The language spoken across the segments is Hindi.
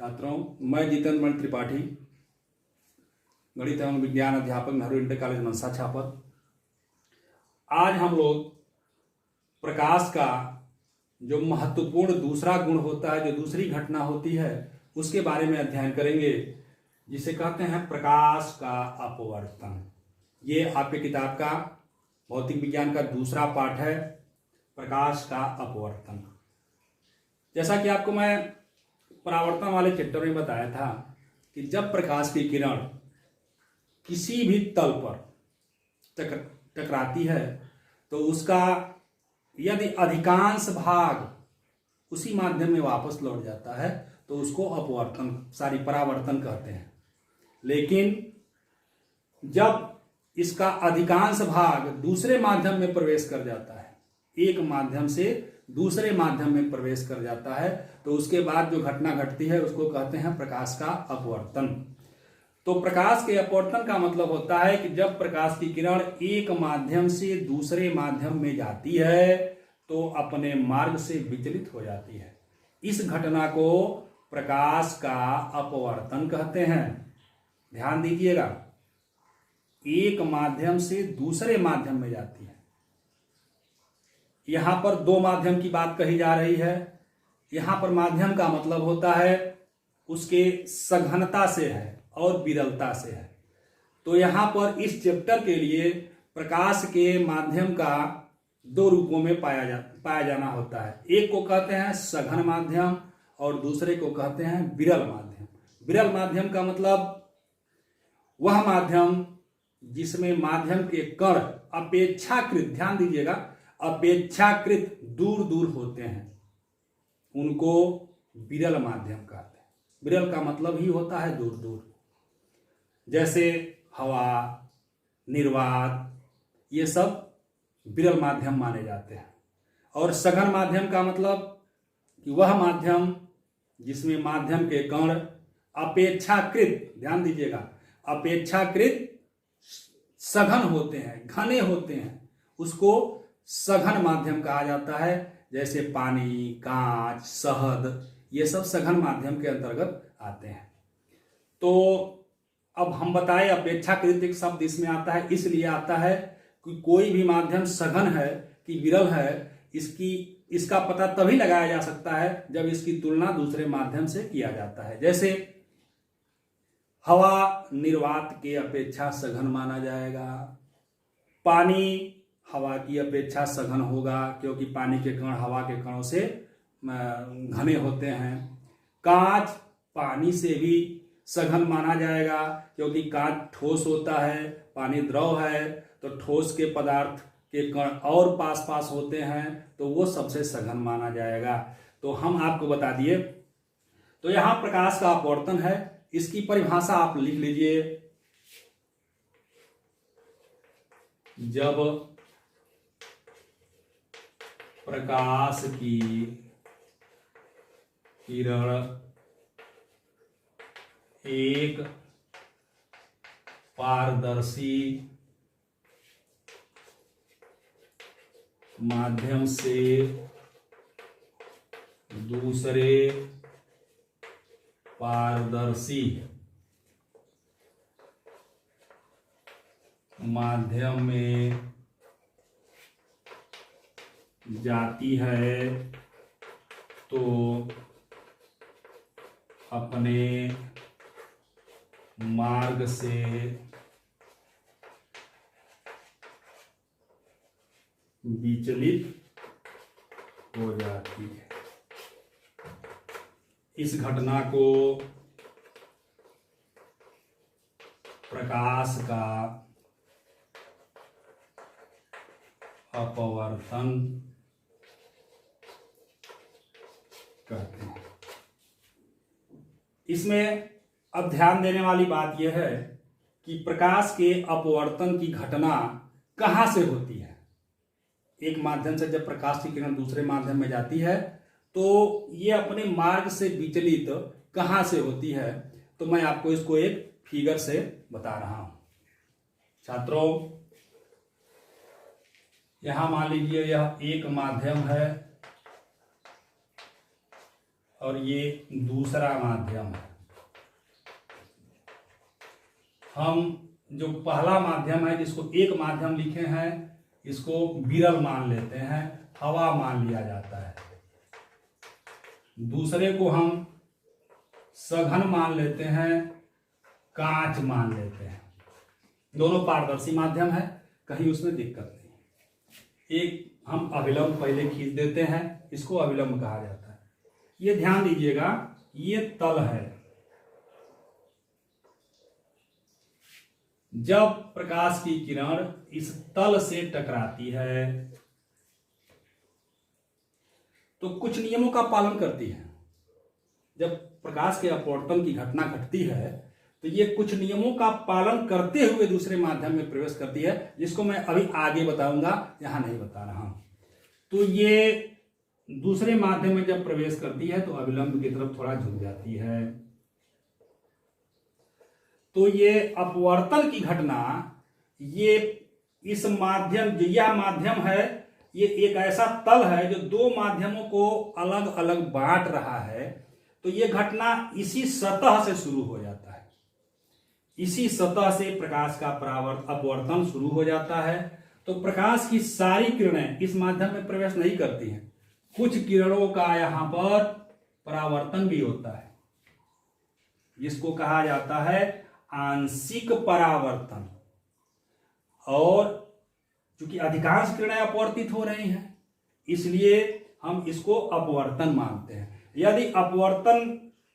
छात्रों, मैं जितेंद्र मणि त्रिपाठी, गणित एवं विज्ञान अध्यापक, नेहरू इंटर कॉलेज मनसा छापर। आज हम लोग प्रकाश का जो महत्वपूर्ण दूसरा गुण होता है, जो दूसरी घटना होती है, उसके बारे में अध्ययन करेंगे, जिसे कहते हैं प्रकाश का अपवर्तन। ये आपके किताब का भौतिक विज्ञान का दूसरा पाठ है, प्रकाश का अपवर्तन। जैसा कि आपको मैं परावर्तन वाले चैप्टर में बताया था कि जब प्रकाश की किरण किसी भी तल पर टकराती है तो उसका यदि अधिकांश भाग उसी माध्यम में वापस लौट जाता है तो उसको अपवर्तन परावर्तन कहते हैं। लेकिन जब इसका अधिकांश भाग दूसरे माध्यम में प्रवेश कर जाता है, एक माध्यम से दूसरे माध्यम में प्रवेश कर जाता है, तो उसके बाद जो घटना घटती है उसको कहते हैं प्रकाश का अपवर्तन। तो प्रकाश के अपवर्तन का मतलब होता है कि जब प्रकाश की किरण एक माध्यम से दूसरे माध्यम में जाती है तो अपने मार्ग से विचलित हो जाती है। इस घटना को प्रकाश का अपवर्तन कहते हैं। ध्यान दीजिएगा, एक माध्यम से दूसरे माध्यम में जाती है। यहां पर दो माध्यम की बात कही जा रही है। यहां पर माध्यम का मतलब होता है उसके सघनता से है और विरलता से है। तो यहां पर इस चैप्टर के लिए प्रकाश के माध्यम का दो रूपों में पाया जाना होता है। एक को कहते हैं सघन माध्यम और दूसरे को कहते हैं विरल माध्यम। विरल माध्यम का मतलब वह माध्यम जिसमें माध्यम के कण अपेक्षाकृत, ध्यान दीजिएगा, अपेक्षाकृत दूर दूर होते हैं, उनको विरल माध्यम कहते हैं। विरल का मतलब ही होता है दूर दूर, जैसे हवा, निर्वात, ये सब विरल माध्यम माने जाते हैं। और सघन माध्यम का मतलब कि वह माध्यम जिसमें माध्यम के कण अपेक्षाकृत, ध्यान दीजिएगा, अपेक्षाकृत सघन होते हैं, घने होते हैं, उसको सघन माध्यम कहा जाता है। जैसे पानी, कांच, शहद, ये सब सघन माध्यम के अंतर्गत आते हैं। तो अब हम बताएं, अपेक्षाकृत एक शब्द इसमें आता है, इसलिए आता है कि कोई भी माध्यम सघन है कि विरल है, इसका पता तभी लगाया जा सकता है जब इसकी तुलना दूसरे माध्यम से किया जाता है। जैसे हवा निर्वात के अपेक्षा सघन माना जाएगा, पानी हवा की अपेक्षा सघन होगा क्योंकि पानी के कण हवा के कणों से घने होते हैं। कांच पानी से भी सघन माना जाएगा क्योंकि कांच ठोस होता है, पानी द्रव है, तो ठोस के पदार्थ के कण और पास पास होते हैं, तो वो सबसे सघन माना जाएगा। तो हम आपको बता दिए। तो यहां प्रकाश का अपवर्तन है, इसकी परिभाषा आप लिख लीजिए। जब प्रकाश की किरण एक पारदर्शी माध्यम से दूसरे पारदर्शी माध्यम में जाती है तो अपने मार्ग से विचलित हो जाती है। इस घटना को प्रकाश का अपवर्तन कहते हैं। इसमें अब ध्यान देने वाली बात यह है कि प्रकाश के अपवर्तन की घटना कहां से होती है। एक माध्यम से जब प्रकाश की किरण दूसरे माध्यम में जाती है तो ये अपने मार्ग से विचलित कहां से होती है, तो मैं आपको इसको एक फिगर से बता रहा हूं। छात्रों, यहां मान लीजिए यह एक माध्यम है और ये दूसरा माध्यम है। हम जो पहला माध्यम है जिसको एक माध्यम लिखे हैं, इसको विरल मान लेते हैं, हवा मान लिया जाता है। दूसरे को हम सघन मान लेते हैं, कांच मान लेते हैं। दोनों पारदर्शी माध्यम है, कहीं उसमें दिक्कत नहीं। एक हम अभिलंब पहले खींच देते हैं, इसको अभिलंब कहा जाता है। ये ध्यान दीजिएगा, ये तल है। जब प्रकाश की किरण इस तल से टकराती है तो कुछ नियमों का पालन करती है। जब प्रकाश के अपवर्तन की घटना घटती है तो ये कुछ नियमों का पालन करते हुए दूसरे माध्यम में प्रवेश करती है, जिसको मैं अभी आगे बताऊंगा, यहां नहीं बता रहा हूं। तो ये दूसरे माध्यम में जब प्रवेश करती है तो अभिलंब की तरफ थोड़ा झुक जाती है। तो ये अपवर्तन की घटना, ये इस माध्यम, जो यह माध्यम है, ये एक ऐसा तल है जो दो माध्यमों को अलग अलग बांट रहा है। तो ये घटना इसी सतह से शुरू हो जाता है। इसी सतह से प्रकाश का अपवर्तन शुरू हो जाता है। तो प्रकाश की सारी किरणें इस माध्यम में प्रवेश नहीं करती हैं। कुछ किरणों का यहां पर परावर्तन भी होता है, जिसको कहा जाता है आंशिक परावर्तन। और चूंकि अधिकांश किरणें अपवर्तित हो रही हैं, इसलिए हम इसको अपवर्तन मानते हैं। यदि अपवर्तन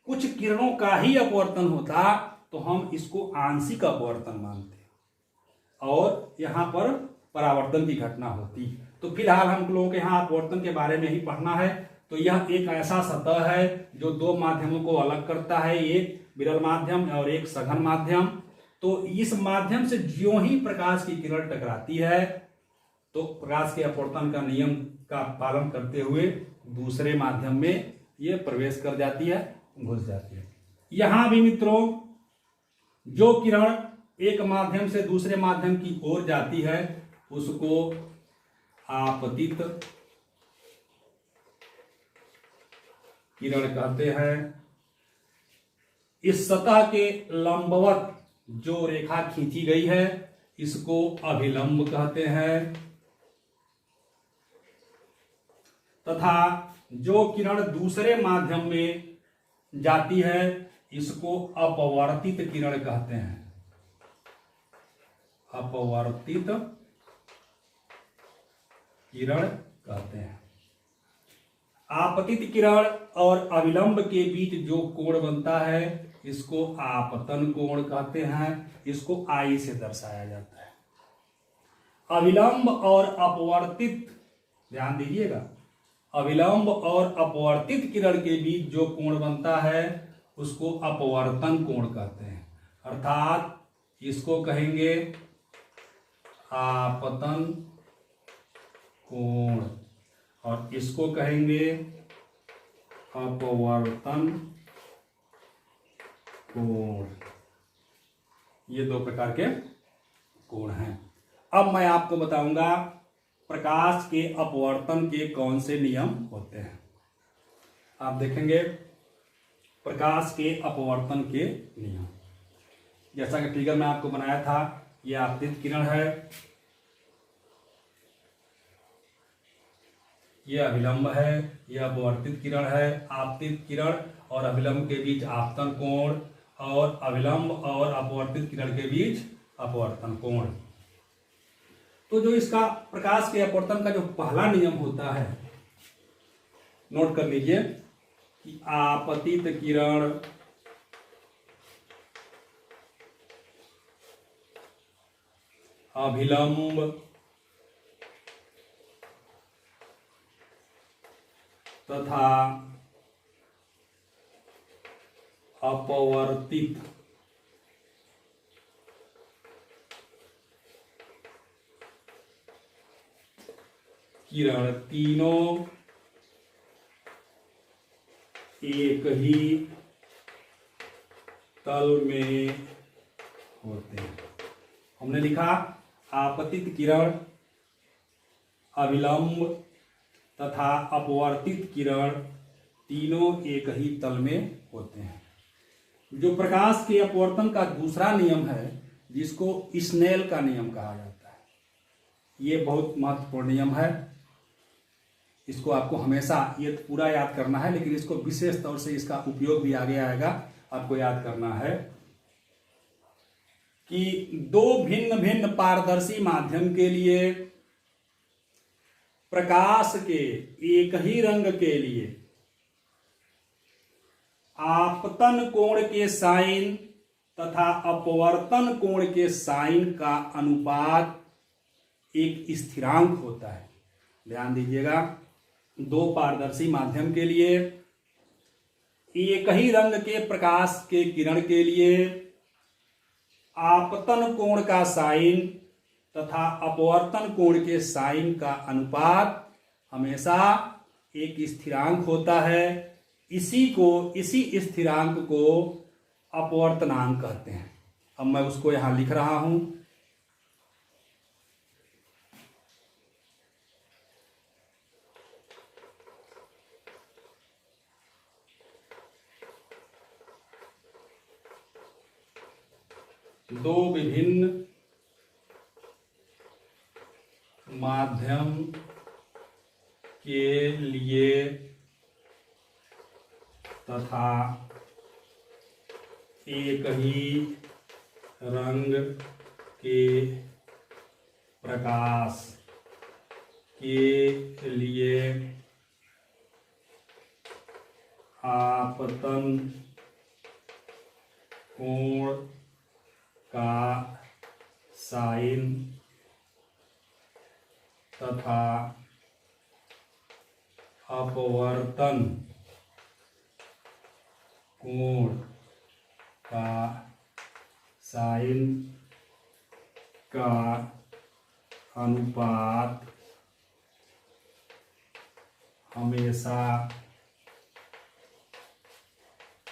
कुछ किरणों का ही अपवर्तन होता तो हम इसको आंशिक अपवर्तन मानते हैं और यहां पर परावर्तन की घटना होती। तो फिलहाल हम लोगों के यहाँ अपवर्तन के बारे में ही पढ़ना है। तो यह एक ऐसा सतह है जो दो माध्यमों को अलग करता है, एक विरल माध्यम और एक सघन माध्यम। तो इस माध्यम से ज्यों ही प्रकाश की किरण टकराती है तो प्रकाश के अपवर्तन का नियम का पालन करते हुए दूसरे माध्यम में ये प्रवेश कर जाती है, घुस जाती है। यहां भी मित्रों, जो किरण एक माध्यम से दूसरे माध्यम की ओर जाती है उसको आपतित किरण कहते हैं। इस सतह के लंबवत जो रेखा खींची गई है इसको अभिलंब कहते हैं, तथा जो किरण दूसरे माध्यम में जाती है इसको अपवर्तित किरण कहते हैं। अपवर्तित किरण कहते हैं। आपतित किरण और अविलंब के बीच जो कोण बनता है इसको आपतन कोण कहते हैं। इसको आई से दर्शाया जाता है। अविलंब और अपवर्तित, ध्यान दीजिएगा, अविलंब और अपवर्तित किरण के बीच जो कोण बनता है उसको अपवर्तन कोण कहते हैं। अर्थात इसको कहेंगे आपतन कोण और इसको कहेंगे अपवर्तन कोण। ये दो प्रकार के कोण हैं। अब मैं आपको बताऊंगा प्रकाश के अपवर्तन के कौन से नियम होते हैं। आप देखेंगे प्रकाश के अपवर्तन के नियम, जैसा कि फिगर में आपको बनाया था, यह आपतित किरण है, यह अभिलंब है, यह अपवर्तित किरण है। आपतित किरण और अभिलंब के बीच आपतन कोण और अभिलंब और अपवर्तित किरण के बीच अपवर्तन कोण। तो जो इसका प्रकाश के अपवर्तन का जो पहला नियम होता है, नोट कर लीजिए कि आपतित किरण अभिलंब तथा अपवर्तित किरण तीनों एक ही तल में होते हैं। हमने लिखा आपतित किरण, अविलंब तथा अपवर्तित किरण तीनों एक ही तल में होते हैं। जो प्रकाश के अपवर्तन का दूसरा नियम है, जिसको स्नेल का नियम कहा जाता है, ये बहुत महत्वपूर्ण नियम है। इसको आपको हमेशा ये पूरा याद करना है, लेकिन इसको विशेष तौर से इसका उपयोग भी आगे आएगा, आपको याद करना है कि दो भिन्न भिन्न पारदर्शी माध्यम के लिए प्रकाश के एक ही रंग के लिए आपतन कोण के साइन तथा अपवर्तन कोण के साइन का अनुपात एक स्थिरांक होता है। ध्यान दीजिएगा, दो पारदर्शी माध्यम के लिए एक ही रंग के प्रकाश के किरण के लिए आपतन कोण का साइन तथा अपवर्तन कोण के साइन का अनुपात हमेशा एक स्थिरांक होता है। इसी स्थिरांक को अपवर्तनांक कहते हैं। अब मैं उसको यहां लिख रहा हूं। दो विभिन्न माध्यम के लिए तथा एक ही रंग के प्रकाश के लिए आपतन कोण का साइन तथा अपवर्तन कोण का साइन का अनुपात हमेशा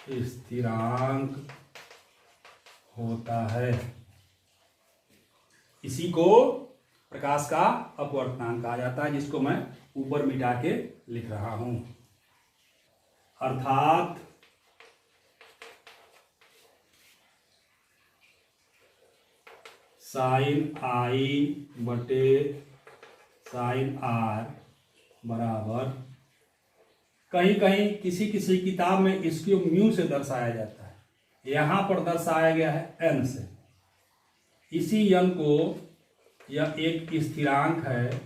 स्थिरांक होता है। इसी को प्रकाश का अपवर्तनांक कहा जाता है, जिसको मैं ऊपर मिटा के लिख रहा हूं। अर्थात साइन आई बटे साइन आर बराबर, कहीं कहीं किसी किसी किताब में इसको म्यू से दर्शाया जाता है, यहां पर दर्शाया गया है एन से। इसी एन को, यह एक स्थिरांक है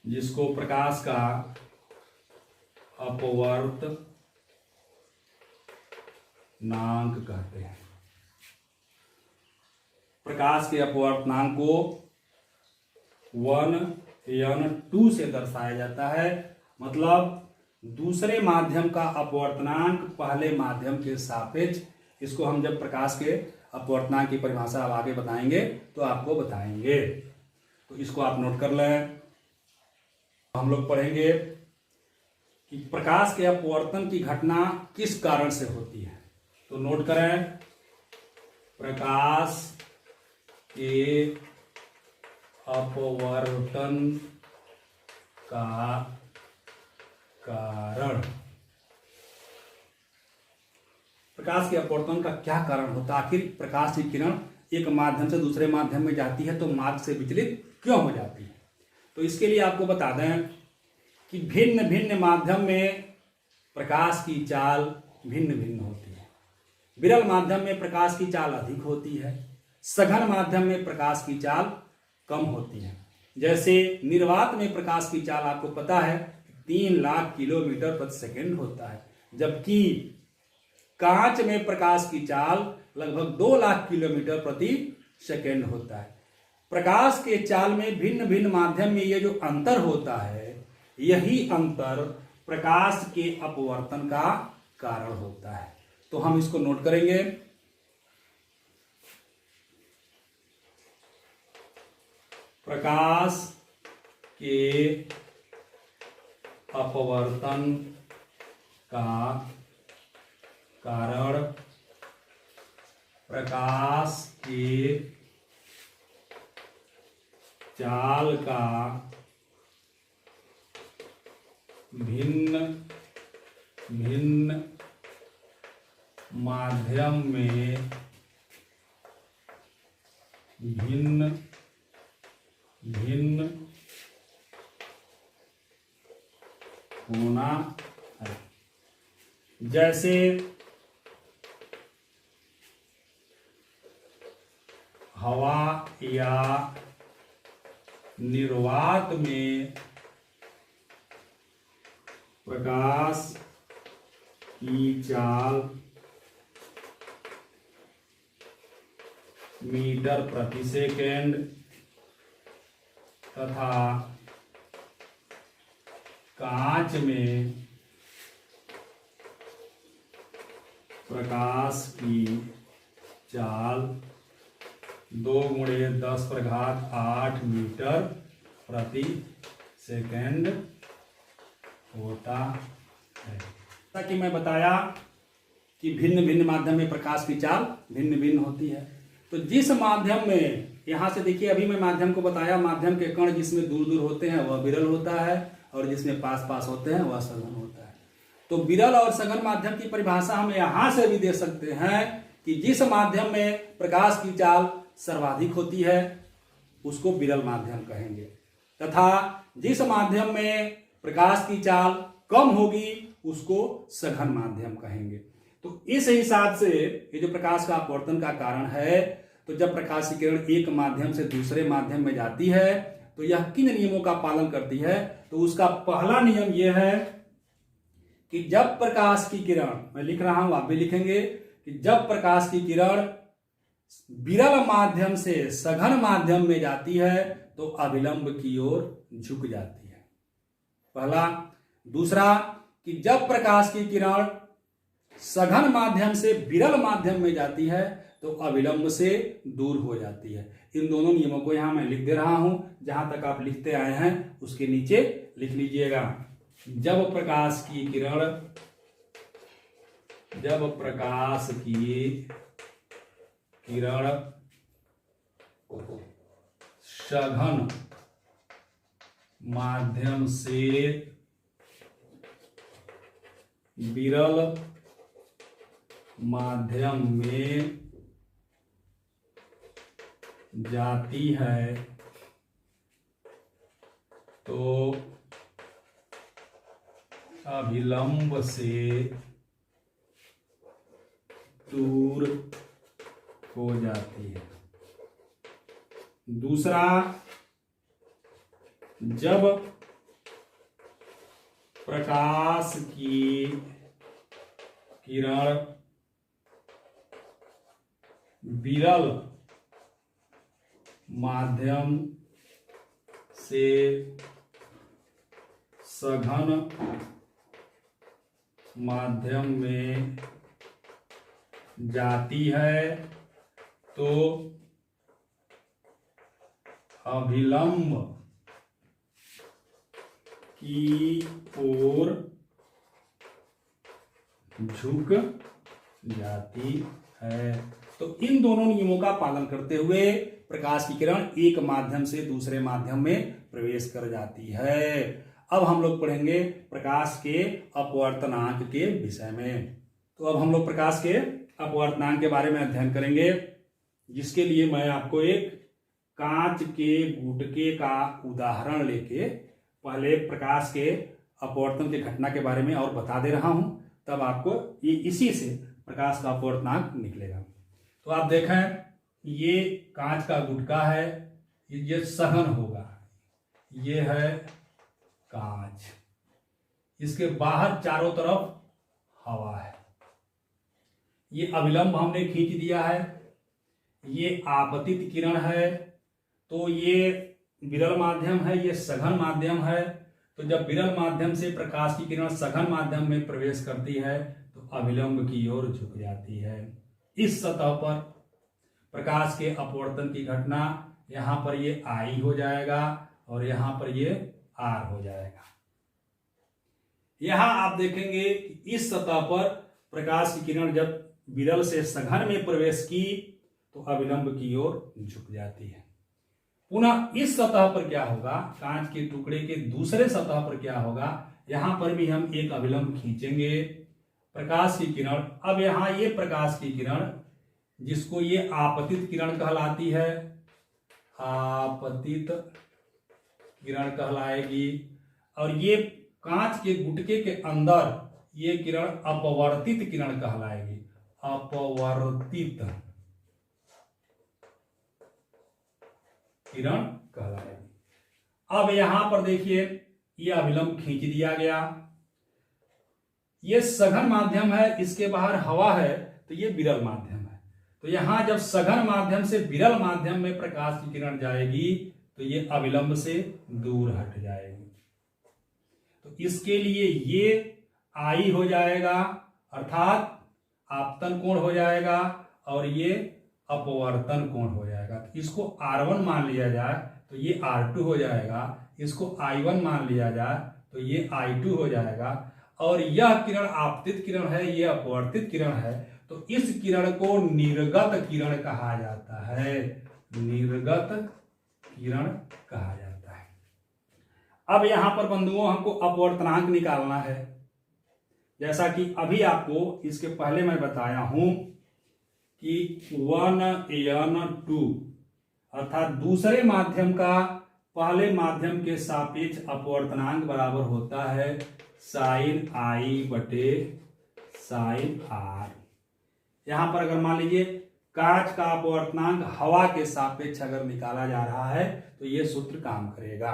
जिसको प्रकाश का अपवर्तनांक कहते हैं। प्रकाश के अपवर्तनांक को 1n2 से दर्शाया जाता है। मतलब दूसरे माध्यम का अपवर्तनांक पहले माध्यम के सापेक्ष। इसको हम जब प्रकाश के अपवर्तनांक की परिभाषा अब आगे बताएंगे तो आपको बताएंगे, तो इसको आप नोट कर लें। हम लोग पढ़ेंगे कि प्रकाश के अपवर्तन की घटना किस कारण से होती है। तो नोट करें, प्रकाश के अपवर्तन का कारण, प्रकाश के अपवर्तन का क्या कारण होता है? आखिर प्रकाश की किरण एक माध्यम से दूसरे माध्यम में जाती है तो मार्ग से विचलित क्यों हो जाती है? तो इसके लिए आपको बता दें कि भिन्न भिन्न माध्यम में प्रकाश की चाल भिन्न भिन्न होती है। विरल माध्यम में प्रकाश की चाल अधिक होती है, सघन माध्यम में प्रकाश की चाल कम होती है। जैसे निर्वात में प्रकाश की चाल आपको पता है 3 लाख किलोमीटर प्रति सेकंड होता है, जबकि कांच में प्रकाश की चाल लगभग 2 लाख किलोमीटर प्रति सेकंड होता है। प्रकाश के चाल में भिन्न भिन्न माध्यम में ये जो अंतर होता है, यही अंतर प्रकाश के अपवर्तन का कारण होता है। तो हम इसको नोट करेंगे। प्रकाश के अपवर्तन का कारण प्रकाश के चाल का भिन्न माध्यम में भिन्न भिन्न होना है। जैसे हवा या निर्वात में प्रकाश की चाल मीटर प्रति सेकेंड तथा कांच में प्रकाश की चाल 2×10⁸ मीटर प्रति सेकेंड होता है। जैसा कि मैं बताया कि भिन्न भिन्न माध्यम में प्रकाश की चाल भिन्न भिन्न होती है। तो जिस माध्यम में, यहां से देखिए, अभी मैं माध्यम को बताया, माध्यम के कण जिसमें दूर दूर होते हैं वह विरल होता है और जिसमें पास पास होते हैं वह सघन होता है। तो विरल और सघन माध्यम की परिभाषा हम यहां से भी दे सकते हैं कि जिस माध्यम में प्रकाश की चाल सर्वाधिक होती है उसको विरल माध्यम कहेंगे, तथा जिस माध्यम में प्रकाश की चाल कम होगी उसको सघन माध्यम कहेंगे। तो इस हिसाब से ये जो प्रकाश का अपवर्तन का कारण है, तो जब प्रकाश की किरण एक माध्यम से दूसरे माध्यम में जाती है तो यह किन नियमों का पालन करती है? तो उसका पहला नियम यह है कि जब प्रकाश की किरण, मैं लिख रहा हूं, आप भी लिखेंगे, कि जब प्रकाश की किरण विरल माध्यम से सघन माध्यम में जाती है तो अभिलंब की ओर झुक जाती है, पहला। दूसरा, कि जब प्रकाश की किरण सघन माध्यम से विरल माध्यम में जाती है तो अविलंब से दूर हो जाती है। इन दोनों नियमों को यहां मैं लिख दे रहा हूं, जहां तक आप लिखते आए हैं उसके नीचे लिख लीजिएगा। जब प्रकाश की किरण सघन माध्यम से विरल माध्यम में जाती है तो अभिलंब से दूर हो जाती है। दूसरा, जब प्रकाश की किरण विरल माध्यम से सघन माध्यम में जाती है तो अभिलंब की ओर झुक जाती है। तो इन दोनों नियमों का पालन करते हुए प्रकाश की किरण एक माध्यम से दूसरे माध्यम में प्रवेश कर जाती है। अब हम लोग पढ़ेंगे प्रकाश के अपवर्तनांक के विषय में। तो अब हम लोग प्रकाश के अपवर्तनांक के बारे में अध्ययन करेंगे, जिसके लिए मैं आपको एक कांच के गुटके का उदाहरण लेके पहले प्रकाश के अपवर्तन की घटना के बारे में और बता दे रहा हूं, तब आपको ये इसी से प्रकाश का अपवर्तनांक निकलेगा। तो आप देखें, ये कांच का गुटका है, ये सघन होगा, ये है कांच, इसके बाहर चारों तरफ हवा है, ये अभिलंब हमने खींच दिया है, ये आपतित किरण है, तो ये विरल माध्यम है, ये सघन माध्यम है। तो जब विरल माध्यम से प्रकाश की किरण सघन माध्यम में प्रवेश करती है तो अभिलंब की ओर झुक जाती है। इस सतह पर प्रकाश के अपवर्तन की घटना, यहां पर ये आई हो जाएगा और यहां पर ये आर हो जाएगा। यहां आप देखेंगे कि इस सतह पर प्रकाश की किरण जब विरल से सघन में प्रवेश की तो अभिलंब की ओर झुक जाती है। पुनः इस सतह पर क्या होगा, कांच के टुकड़े के दूसरे सतह पर क्या होगा, यहां पर भी हम एक अभिलंब खींचेंगे प्रकाश की किरण। अब यहाँ ये प्रकाश की किरण जिसको ये आपतित किरण कहलाती है, आपतित किरण कहलाएगी। और ये कांच के गुटके के अंदर ये किरण अपवर्तित किरण कहलाएगी, अपवर्तित किरण कहलाएगी। अब यहां पर देखिए ये अभिलंब खींच दिया गया, ये सघन माध्यम है, इसके बाहर हवा है तो ये विरल माध्यम है। तो यहां जब सघन माध्यम से विरल माध्यम में प्रकाश की किरण जाएगी तो ये अविलंब से दूर हट जाएगी। तो इसके लिए ये आई हो जाएगा अर्थात आपतन कोण हो जाएगा और ये अपवर्तन कोण हो जाएगा। तो इसको R1 मान लिया जाए तो ये R2 हो जाएगा, इसको I1 मान लिया जाए तो ये I2 हो जाएगा। और यह किरण आपतित किरण है, ये अपवर्तित किरण है, तो इस किरण को निर्गत किरण कहा जाता है, निर्गत किरण कहा जाता है। अब यहां पर बंधुओं हमको अपवर्तनांक निकालना है। जैसा कि अभी आपको इसके पहले मैं बताया हूं कि 1n2 अर्थात दूसरे माध्यम का पहले माध्यम के सापेक्ष अपवर्तनांक बराबर होता है साइन आई बटे साइन आर। यहां पर अगर मान लीजिए कांच का अपवर्तनांक हवा के सापेक्ष अगर निकाला जा रहा है तो यह सूत्र काम करेगा।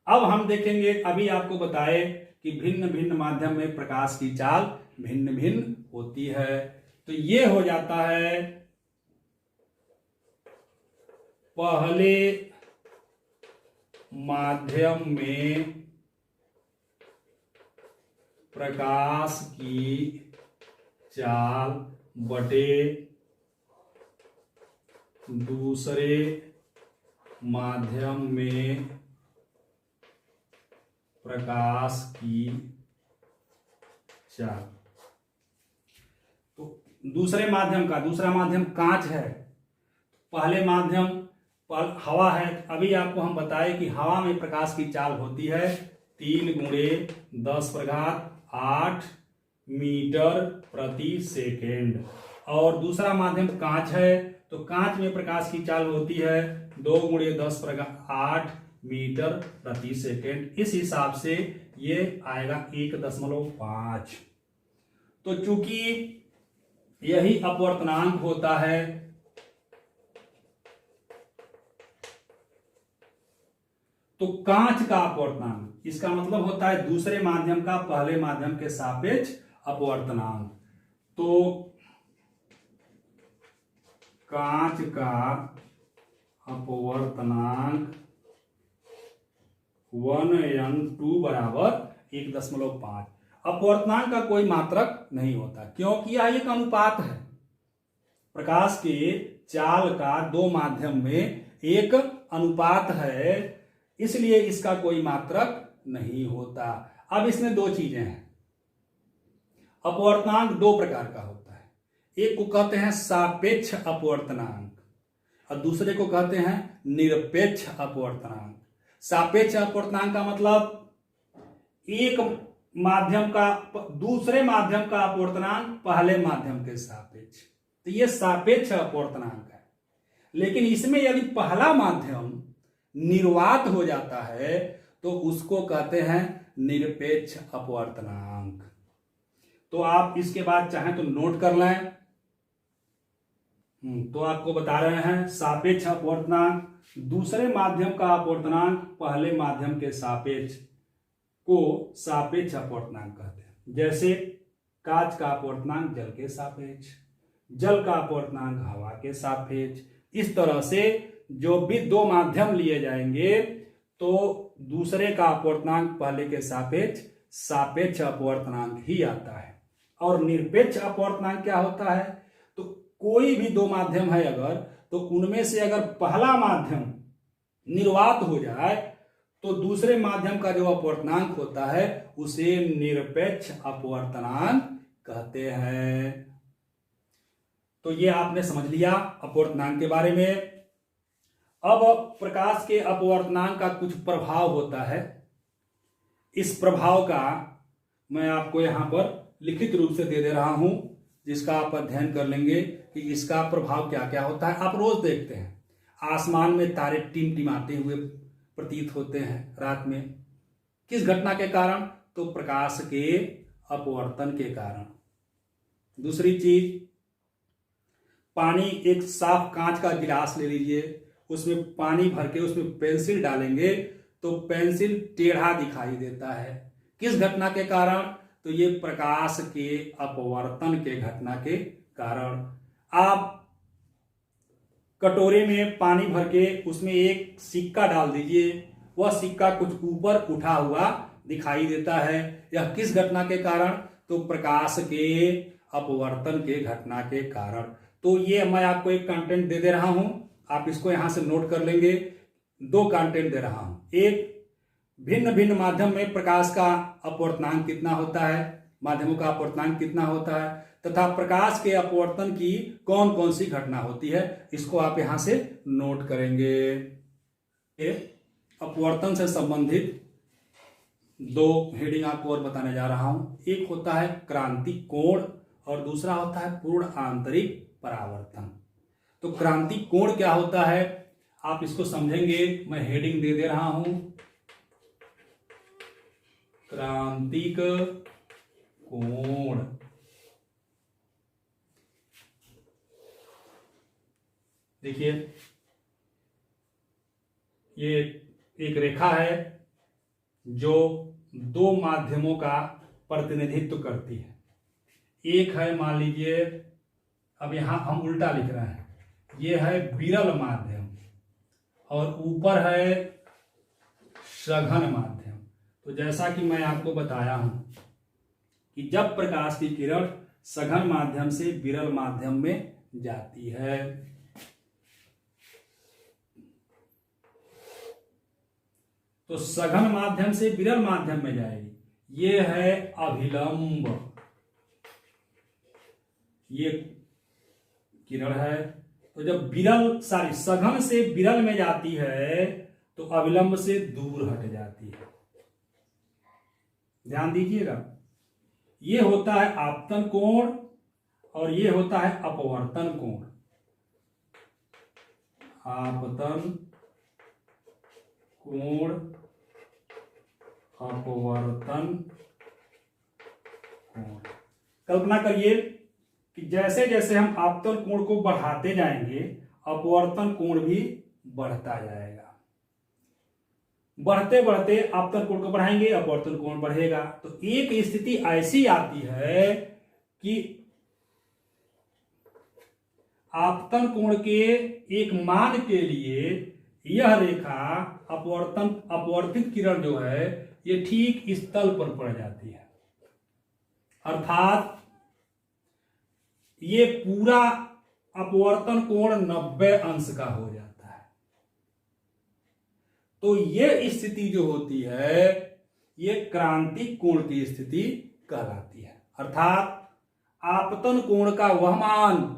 अब हम देखेंगे, अभी आपको बताए कि भिन्न भिन्न माध्यम में प्रकाश की चाल भिन्न भिन्न होती है। तो ये हो जाता है पहले माध्यम में प्रकाश की चाल बटे दूसरे माध्यम में प्रकाश की चाल। तो दूसरा माध्यम कांच है, पहले माध्यम हवा है। अभी आपको हम बताएं कि हवा में प्रकाश की चाल होती है 3 × 10⁸ मीटर प्रति सेकेंड। और दूसरा माध्यम कांच है, तो कांच में प्रकाश की चाल होती है 2 × 10⁸ मीटर प्रति सेकेंड। इस हिसाब से ये आएगा 1.5। तो चूंकि यही अपवर्तनांक होता है तो कांच का अपवर्तनांक, इसका मतलब होता है दूसरे माध्यम का पहले माध्यम के सापेक्ष अपवर्तनांक। तो कांच का अपवर्तनांक 1n2 बराबर 1.5। अपवर्तनांक का कोई मात्रक नहीं होता क्योंकि यह एक अनुपात है। प्रकाश के चाल का दो माध्यम में एक अनुपात है, इसलिए इसका कोई मात्रक नहीं होता। अब इसमें दो चीजें हैं। अपवर्तनांक दो प्रकार का होता है, एक को कहते हैं सापेक्ष अपवर्तनांक और दूसरे को कहते हैं निरपेक्ष अपवर्तनांक। सापेक्ष अपवर्तनांक का मतलब एक माध्यम का दूसरे माध्यम का अपवर्तनांक पहले माध्यम के सापेक्ष, तो यह सापेक्ष अपवर्तनांक है। लेकिन इसमें यदि पहला माध्यम निर्वात हो जाता है तो उसको कहते हैं निरपेक्ष अपवर्तनांक। तो आप इसके बाद चाहें तो नोट कर लें। तो आपको बता रहे हैं सापेक्ष अपवर्तनांक, दूसरे माध्यम का अपवर्तनांक पहले माध्यम के सापेक्ष को सापेक्ष अपवर्तनांक कहते हैं। जैसे कांच का अपवर्तनांक जल के सापेक्ष, जल का अपवर्तनांक हवा के सापेक्ष। इस तरह से जो भी दो माध्यम लिए जाएंगे तो दूसरे का अपवर्तनांक पहले के सापेक्ष सापेक्ष अपवर्तनांक ही आता है। और निरपेक्ष अपवर्तनांक क्या होता है, तो कोई भी दो माध्यम है अगर, तो उनमें से अगर पहला माध्यम निर्वात हो जाए तो दूसरे माध्यम का जो अपवर्तनांक होता है उसे निरपेक्ष अपवर्तनांक कहते हैं। तो ये आपने समझ लिया अपवर्तनांक के बारे में। अब प्रकाश के अपवर्तनांक का कुछ प्रभाव होता है, इस प्रभाव का मैं आपको यहां पर लिखित रूप से दे रहा हूं, जिसका आप अध्ययन कर लेंगे कि इसका प्रभाव क्या क्या होता है। आप रोज देखते हैं आसमान में तारे टिमटिमाते हुए प्रतीत होते हैं रात में, किस घटना के कारण? तो प्रकाश के अपवर्तन के कारण। दूसरी चीज, पानी, एक साफ कांच का गिलास ले लीजिए, उसमें पानी भर के उसमें पेंसिल डालेंगे तो पेंसिल टेढ़ा दिखाई देता है, किस घटना के कारण? तो ये प्रकाश के अपवर्तन के घटना के कारण। आप कटोरे में पानी भर के उसमें एक सिक्का डाल दीजिए, वह सिक्का कुछ ऊपर उठा हुआ दिखाई देता है, यह किस घटना के कारण? तो प्रकाश के अपवर्तन के घटना के कारण। तो ये मैं आपको एक कंटेंट दे रहा हूं, आप इसको यहां से नोट कर लेंगे। दो कंटेंट दे रहा हूं, एक भिन्न भिन्न माध्यम में प्रकाश का अपवर्तनांक कितना होता है, माध्यमों का अपवर्तनांक कितना होता है, तथा प्रकाश के अपवर्तन की कौन कौन सी घटना होती है, इसको आप यहां से नोट करेंगे। अपवर्तन से संबंधित दो हेडिंग आपको और बताने जा रहा हूं। एक होता है क्रांति कोण और दूसरा होता है पूर्ण आंतरिक परावर्तन। तो क्रांति कोण क्या होता है आप इसको समझेंगे, मैं हेडिंग दे रहा हूं, क्रांतिक कोण। देखिए ये एक रेखा है जो दो माध्यमों का प्रतिनिधित्व करती है। एक है, मान लीजिए, अब यहां हम उल्टा लिख रहे हैं, ये है विरल माध्यम और ऊपर है सघन माध्यम। तो जैसा कि मैं आपको बताया हूं कि जब प्रकाश की किरण सघन माध्यम से विरल माध्यम में जाती है, तो सघन माध्यम से विरल माध्यम में जाएगी, ये है अभिलंब, ये किरण है। तो जब सघन से विरल में जाती है तो अविलंब से दूर हट जाती है। ध्यान दीजिएगा, ये होता है आपतन कोण और ये होता है अपवर्तन कोण। आपतन कोण, अपवर्तन कोण। कल्पना करिए कि जैसे जैसे हम आपतन कोण को बढ़ाते जाएंगे अपवर्तन कोण भी बढ़ता जाएगा। बढ़ते बढ़ते आपतन कोण को बढ़ाएंगे, अपवर्तन कोण बढ़ेगा। तो एक स्थिति ऐसी आती है कि आपतन कोण के एक मान के लिए यह रेखा अपवर्तित किरण जो है ये ठीक इस तल पर पड़ जाती है, अर्थात ये पूरा अपवर्तन कोण 90 अंश का हो जाता है। तो ये स्थिति जो होती है ये क्रांतिक कोण की स्थिति कहलाती है, अर्थात आपतन कोण का वह मान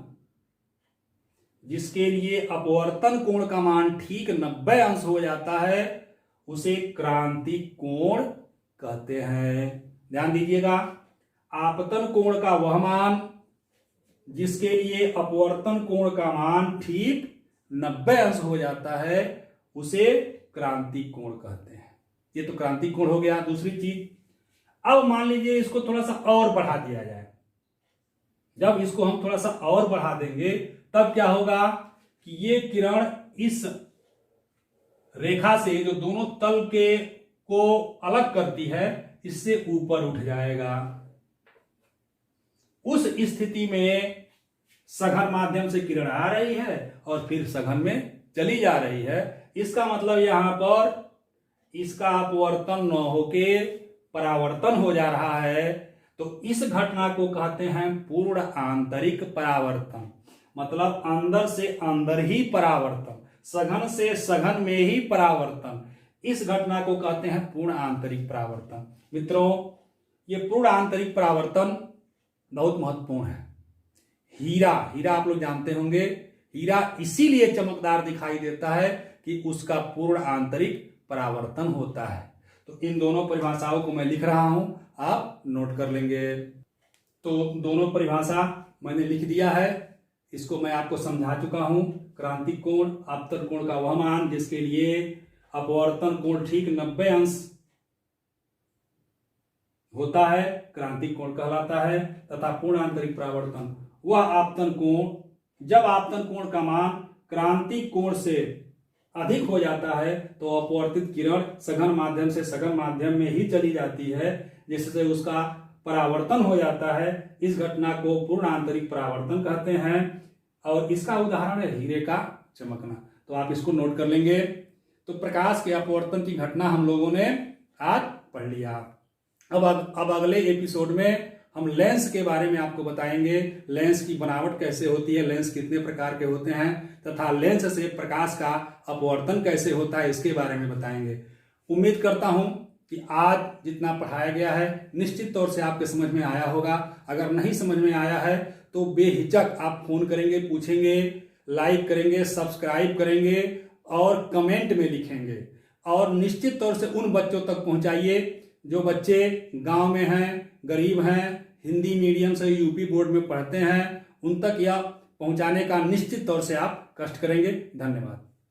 जिसके लिए अपवर्तन कोण का मान ठीक 90 अंश हो जाता है उसे क्रांतिक कोण कहते हैं। ध्यान दीजिएगा, आपतन कोण का वह मान जिसके लिए अपवर्तन कोण का मान ठीक 90 अंश हो जाता है उसे क्रांतिक कोण कहते हैं। ये तो क्रांतिक कोण हो गया। दूसरी चीज, अब मान लीजिए इसको थोड़ा सा और बढ़ा दिया जाए। जब इसको हम थोड़ा सा और बढ़ा देंगे तब क्या होगा कि ये किरण इस रेखा से जो दोनों तल के को अलग करती है इससे ऊपर उठ जाएगा। उस स्थिति में सघन माध्यम से किरण आ रही है और फिर सघन में चली जा रही है। इसका मतलब यहां पर इसका अपवर्तन न होके परावर्तन हो जा रहा है, तो इस घटना को कहते हैं पूर्ण आंतरिक परावर्तन। मतलब अंदर से अंदर ही परावर्तन, सघन से सघन में ही परावर्तन, इस घटना को कहते हैं पूर्ण आंतरिक परावर्तन। मित्रों, ये पूर्ण आंतरिक परावर्तन बहुत महत्वपूर्ण है। हीरा आप लोग जानते होंगे, हीरा इसीलिए चमकदार दिखाई देता है कि उसका पूर्ण आंतरिक परावर्तन होता है। तो इन दोनों परिभाषाओं को मैं लिख रहा हूं, आप नोट कर लेंगे। तो दोनों परिभाषा मैंने लिख दिया है, इसको मैं आपको समझा चुका हूं। क्रांतिक कोण, आपतन कोण का वह मान जिसके लिए अपवर्तन कोण ठीक 90 अंश होता है, क्रांतिक कोण कहलाता है। तथा पूर्ण आंतरिक परावर्तन वह आपतन कोण जब आपतन कोण का मान क्रांतिक कोण से अधिक हो जाता है तो अपवर्तित किरण सघन माध्यम से सघन माध्यम में ही चली जाती है, जिससे उसका परावर्तन हो जाता है। इस घटना को पूर्ण आंतरिक परावर्तन कहते हैं और इसका उदाहरण है हीरे का चमकना। तो आप इसको नोट कर लेंगे। तो प्रकाश के अपवर्तन की घटना हम लोगों ने आज पढ़ लिया। अब अगले एपिसोड में हम लेंस के बारे में आपको बताएंगे, लेंस की बनावट कैसे होती है, लेंस कितने प्रकार के होते हैं तथा लेंस से प्रकाश का अपवर्तन कैसे होता है, इसके बारे में बताएंगे। उम्मीद करता हूं कि आज जितना पढ़ाया गया है निश्चित तौर से आपके समझ में आया होगा। अगर नहीं समझ में आया है तो बेहिचक आप फोन करेंगे, पूछेंगे, लाइक करेंगे, सब्सक्राइब करेंगे और कमेंट में लिखेंगे। और निश्चित तौर से उन बच्चों तक पहुंचाइए जो बच्चे गांव में हैं, गरीब हैं, हिंदी मीडियम से यूपी बोर्ड में पढ़ते हैं, उन तक यह पहुंचाने का निश्चित तौर से आप कष्ट करेंगे। धन्यवाद।